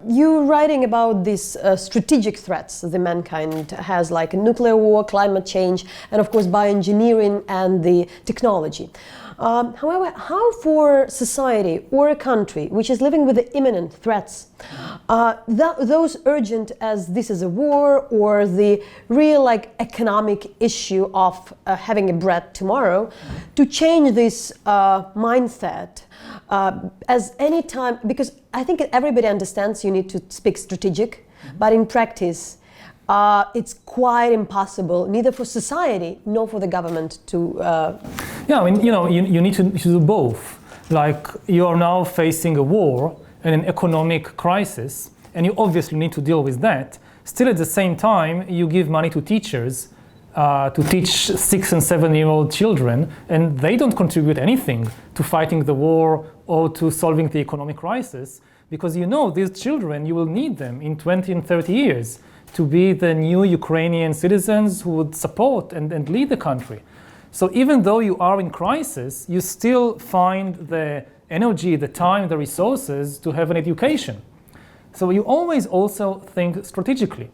You're writing about these strategic threats that mankind has, like nuclear war, climate change, and of course bioengineering and the technology. However, how for society or a country which is living with the imminent threats, those urgent as this is a war or the real economic issue of having a bread tomorrow, to change this mindset as any time, because I think everybody understands you need to speak strategic, but in practice it's quite impossible, neither for society nor for the government to... Yeah, I mean, you need to do both. Like, you are now facing a war and an economic crisis, and you obviously need to deal with that. Still, at the same time, you give money to teachers to teach 6 and 7-year-old children, and they don't contribute anything to fighting the war or to solving the economic crisis, because these children, you will need them in 20 and 30 years to be the new Ukrainian citizens who would support and lead the country. So even though you are in crisis, you still find the energy, the time, the resources to have an education. So you always also think strategically.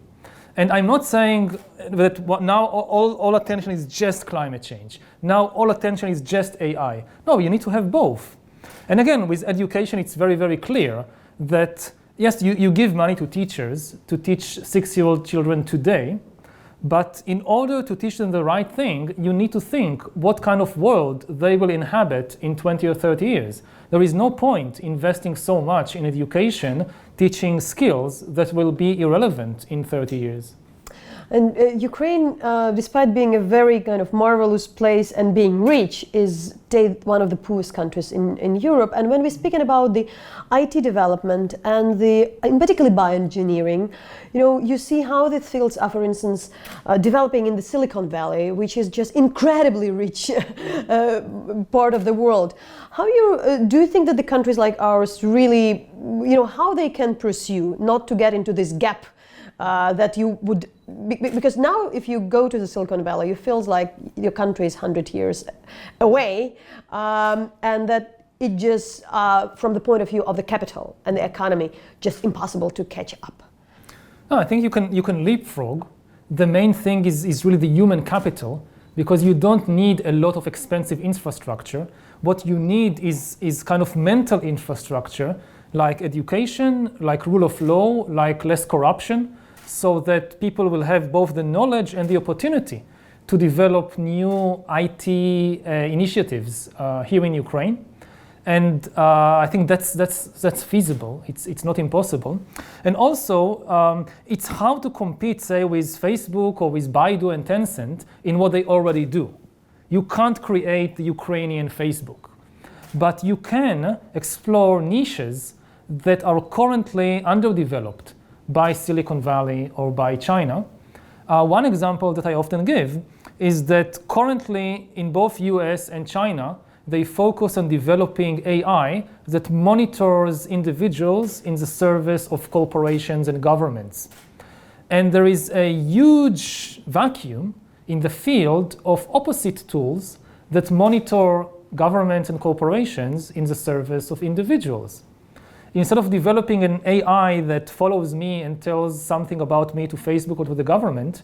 And I'm not saying that now all attention is just climate change. Now all attention is just AI. No, you need to have both. And again, with education, it's very, very clear that, yes, you give money to teachers to teach 6-year-old children today, but in order to teach them the right thing, you need to think what kind of world they will inhabit in 20 or 30 years. There is no point investing so much in education, teaching skills that will be irrelevant in 30 years. And Ukraine, despite being a very kind of marvelous place and being rich, is one of the poorest countries in Europe. And when we're speaking about the IT development and in particular bioengineering, you see how the fields are, for instance, developing in the Silicon Valley, which is just incredibly rich part of the world. Do you think that the countries like ours really, how they can pursue not to get into this gap that you would, because now if you go to the Silicon Valley, it feels like your country is 100 years away, and that it just, from the point of view of the capital and the economy, just impossible to catch up. No, I think you can leapfrog. The main thing is really the human capital, because you don't need a lot of expensive infrastructure. What you need is kind of mental infrastructure, like education, like rule of law, like less corruption, so that people will have both the knowledge and the opportunity to develop new IT initiatives here in Ukraine. And I think that's feasible. It's not impossible. And also, it's how to compete, say, with Facebook or with Baidu and Tencent in what they already do. You can't create the Ukrainian Facebook, but you can explore niches that are currently underdeveloped by Silicon Valley or by China. One example that I often give is that currently in both US and China, they focus on developing AI that monitors individuals in the service of corporations and governments. And there is a huge vacuum in the field of opposite tools that monitor governments and corporations in the service of individuals. Instead of developing an AI that follows me and tells something about me to Facebook or to the government,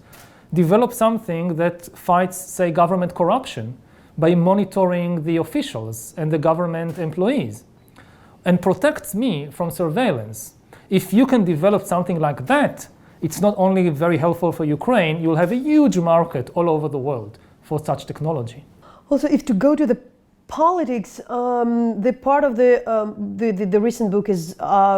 develop something that fights, say, government corruption by monitoring the officials and the government employees and protects me from surveillance. If you can develop something like that, it's not only very helpful for Ukraine, you'll have a huge market all over the world for such technology. Also, if to go to the politics, the part of the recent book is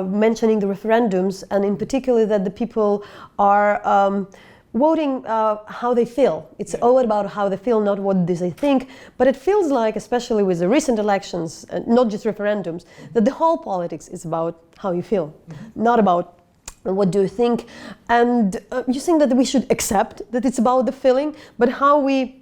mentioning the referendums, and in particular that the people are voting how they feel. It's all about how they feel, not what they think. But it feels like, especially with the recent elections, not just referendums, that the whole politics is about how you feel, not about what do you think. And you think that we should accept that it's about the feeling, but how we,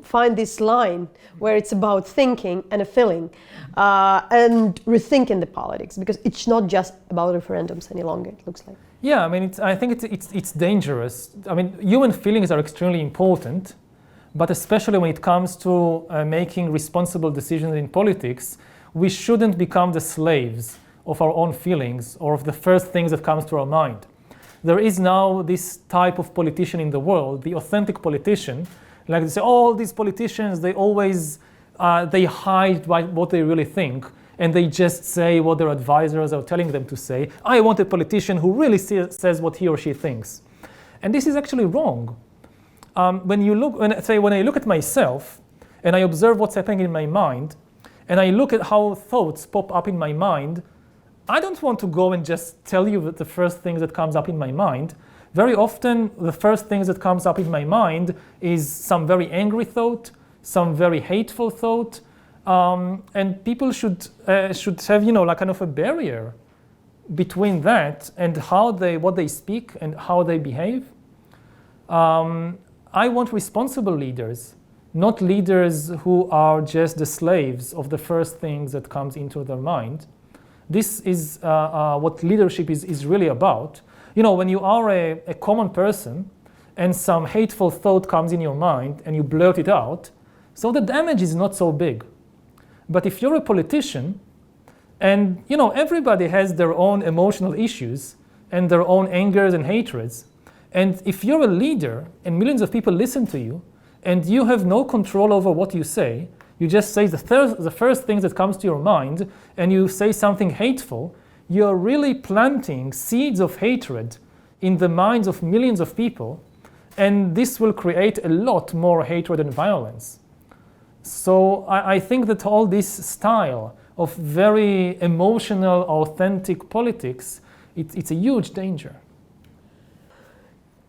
find this line where it's about thinking and a feeling, and rethinking the politics, because it's not just about referendums any longer, it looks like. Yeah, I mean, I think it's dangerous. I mean, human feelings are extremely important, but especially when it comes to making responsible decisions in politics, we shouldn't become the slaves of our own feelings or of the first things that comes to our mind. There is now this type of politician in the world, the authentic politician. Like they say, all these politicians, they always, they hide what they really think, and they just say what their advisors are telling them to say. I want a politician who really says what he or she thinks. And this is actually wrong. When I look at myself, and I observe what's happening in my mind, and I look at how thoughts pop up in my mind, I don't want to go and just tell you the first things that comes up in my mind. Very often, the first things that comes up in my mind is some very angry thought, some very hateful thought, and people should have, like kind of a barrier between that and what they speak and how they behave. I want responsible leaders, not leaders who are just the slaves of the first things that comes into their mind. This is what leadership is really about. When you are a common person and some hateful thought comes in your mind and you blurt it out, so the damage is not so big. But if you're a politician and everybody has their own emotional issues and their own angers and hatreds, and if you're a leader and millions of people listen to you and you have no control over what you say, you just say the first thing that comes to your mind and you say something hateful, you're really planting seeds of hatred in the minds of millions of people, and this will create a lot more hatred and violence. So I think that all this style of very emotional, authentic politics, it's a huge danger.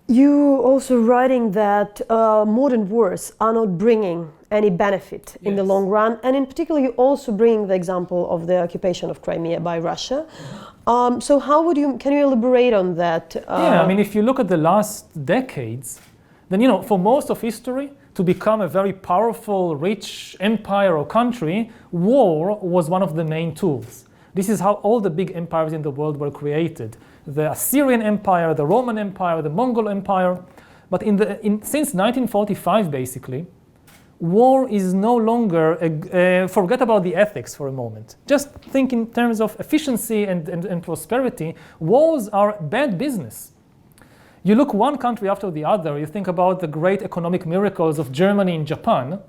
You also writing that modern wars are not bringing any benefit in the long run, and in particular you also bring the example of the occupation of Crimea by Russia. So can you elaborate on that? If you look at the last decades, then for most of history, to become a very powerful, rich empire or country, war was one of the main tools. This is how all the big empires in the world were created. The Assyrian Empire, the Roman Empire, the Mongol Empire. But since 1945, basically, war is no longer, forget about the ethics for a moment. Just think in terms of efficiency and prosperity. Wars are bad business. You look one country after the other, you think about the great economic miracles of Germany and Japan.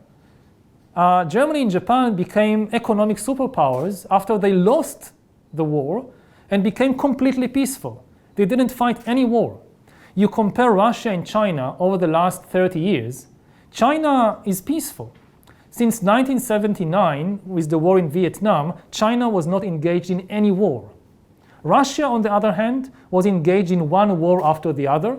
Germany and Japan became economic superpowers after they lost the war and became completely peaceful. They didn't fight any war. You compare Russia and China over the last 30 years, China is peaceful. Since 1979, with the war in Vietnam, China was not engaged in any war. Russia, on the other hand, was engaged in one war after the other.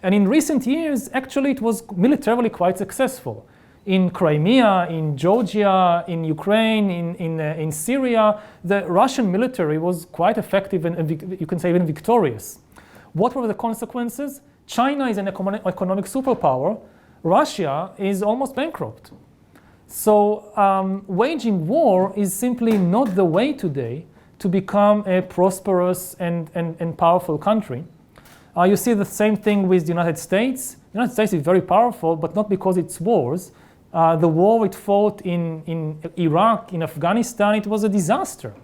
And in recent years, actually, it was militarily quite successful. In Crimea, in Georgia, in Ukraine, in Syria, the Russian military was quite effective and you can say even victorious. What were the consequences? China is an economic superpower. Russia is almost bankrupt. So waging war is simply not the way today to become a prosperous and powerful country. You see the same thing with the United States. The United States is very powerful, but not because it's wars. The war it fought in Iraq, in Afghanistan, it was a disaster.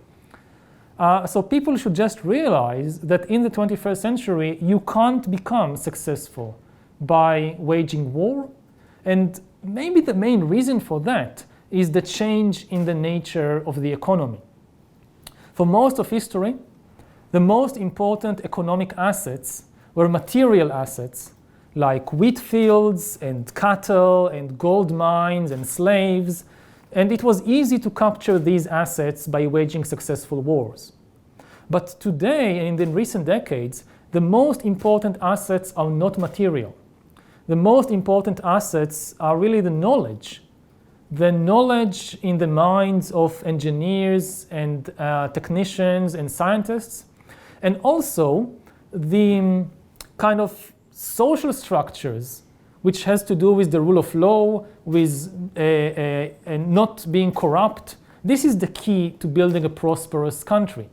So people should just realize that in the 21st century, you can't become successful by waging war. And maybe the main reason for that is the change in the nature of the economy. For most of history, the most important economic assets were material assets like wheat fields and cattle and gold mines and slaves, and it was easy to capture these assets by waging successful wars. But today, and in the recent decades, the most important assets are not material. The most important assets are really the knowledge in the minds of engineers and technicians and scientists, and also the kind of social structures which has to do with the rule of law, with not being corrupt. This is the key to building a prosperous country.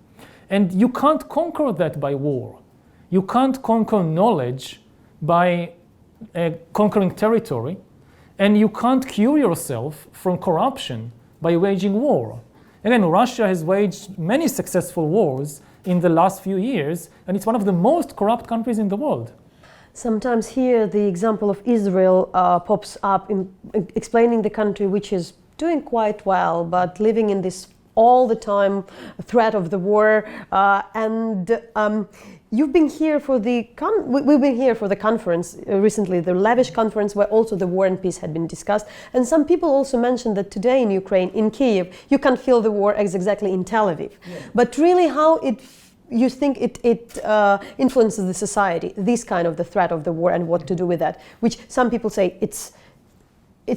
And you can't conquer that by war. You can't conquer knowledge by conquering territory. And you can't cure yourself from corruption by waging war. Again, Russia has waged many successful wars in the last few years, and it's one of the most corrupt countries in the world. Sometimes here the example of Israel pops up in explaining the country which is doing quite well, but living in this all the time threat of the war. You've been here for we've been here for the conference recently, the lavish conference where also the war and peace had been discussed. And some people also mentioned that today in Ukraine, in Kyiv, you can't feel the war as exactly in Tel Aviv. Yeah. But really how you think it influences the society, this kind of the threat of the war and what to do with that, which some people say it's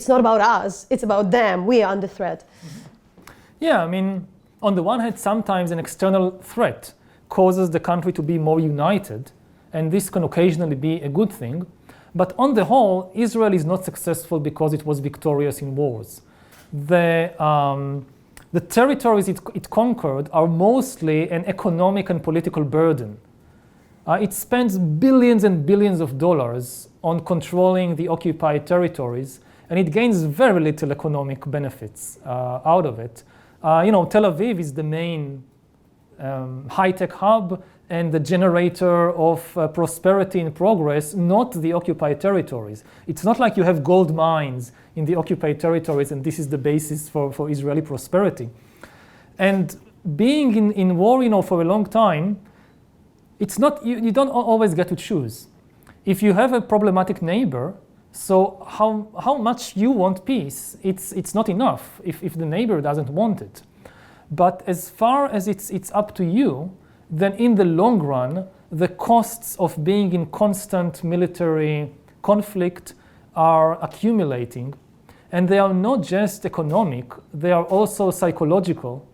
not about us, it's about them, we are under threat. Mm-hmm. Yeah, I mean, on the one hand, sometimes an external threat causes the country to be more united, and this can occasionally be a good thing. But on the whole, Israel is not successful because it was victorious in wars. The territories it conquered are mostly an economic and political burden. It spends billions and billions of dollars on controlling the occupied territories, and it gains very little economic benefits out of it. Tel Aviv is the main high-tech hub and the generator of prosperity and progress, not the occupied territories. It's not like you have gold mines in the occupied territories and this is the basis for Israeli prosperity. And being in war, for a long time, it's not, you don't always get to choose. If you have a problematic neighbor, so how much you want peace, it's not enough if the neighbor doesn't want it. But as far as it's up to you, then in the long run, the costs of being in constant military conflict are accumulating. And they are not just economic, they are also psychological,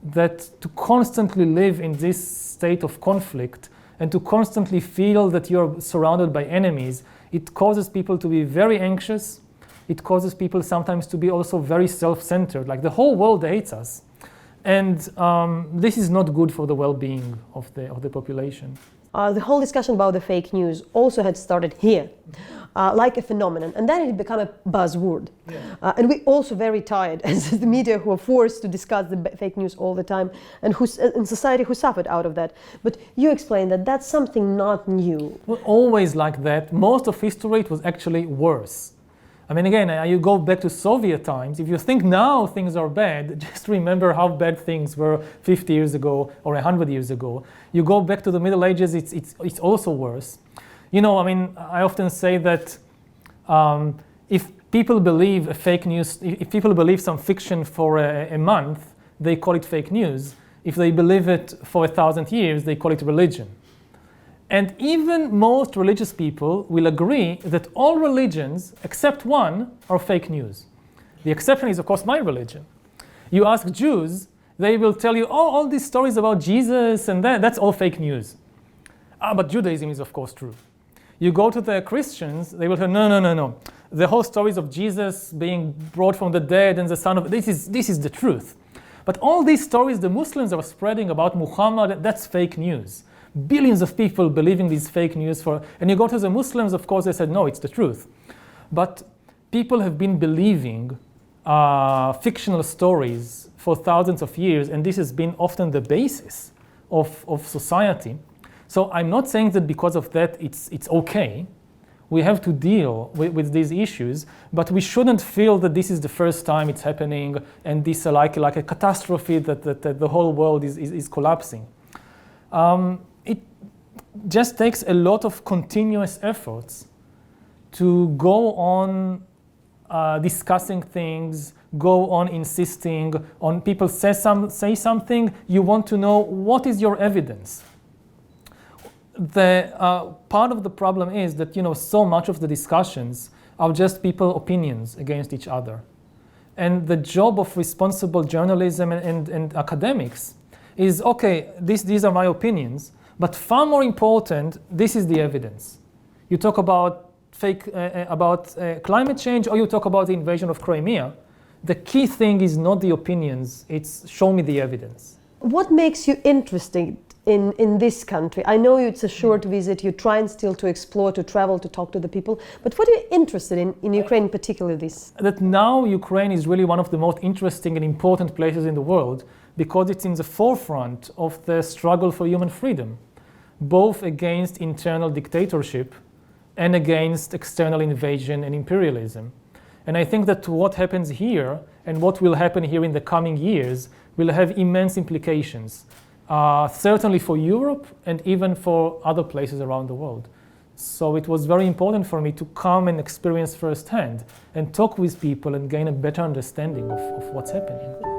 that to constantly live in this state of conflict and to constantly feel that you're surrounded by enemies, it causes people to be very anxious. It causes people sometimes to be also very self-centered, like the whole world hates us. And this is not good for the well-being of the population. The whole discussion about the fake news also had started here, like a phenomenon, and then it became a buzzword. Yeah. And we're also very tired as the media who are forced to discuss the fake news all the time, and in society who suffered out of that. But you explained that that's something not new. Well, always like that. Most of history, it was actually worse. I mean, again, you go back to Soviet times. If you think now things are bad, just remember how bad things were 50 years ago or 100 years ago. You go back to the Middle Ages, it's also worse. I often say that if people believe if people believe some fiction for a month, they call it fake news. If they believe it for 1,000 years, they call it religion. And even most religious people will agree that all religions, except one, are fake news. The exception is, of course, my religion. You ask Jews, they will tell you, all these stories about Jesus and that's all fake news. But Judaism is, of course, true. You go to the Christians, they will say, no. The whole stories of Jesus being brought from the dead and the son of, this is the truth. But all these stories the Muslims are spreading about Muhammad, that's fake news. Billions of people believing these fake news and you go to the Muslims, of course, they said, no, it's the truth. But people have been believing fictional stories for thousands of years, and this has been often the basis of society. So I'm not saying that because of that it's okay. We have to deal with these issues, but we shouldn't feel that this is the first time it's happening and this is like a catastrophe that the whole world is collapsing. It just takes a lot of continuous efforts to go on discussing things, go on insisting on people say something, you want to know what is your evidence. The part of the problem is that so much of the discussions are just people's opinions against each other. And the job of responsible journalism and academics is, okay, these are my opinions, but far more important, this is the evidence. You talk about climate change, or you talk about the invasion of Crimea. The key thing is not the opinions, it's show me the evidence. What makes you interested in this country? I know it's a short visit, you're trying still to explore, to travel, to talk to the people, but what are you interested in Ukraine, particularly this? That now Ukraine is really one of the most interesting and important places in the world because it's in the forefront of the struggle for human freedom, both against internal dictatorship and against external invasion and imperialism. And I think that what happens here and what will happen here in the coming years will have immense implications, certainly for Europe and even for other places around the world. So it was very important for me to come and experience firsthand and talk with people and gain a better understanding of what's happening.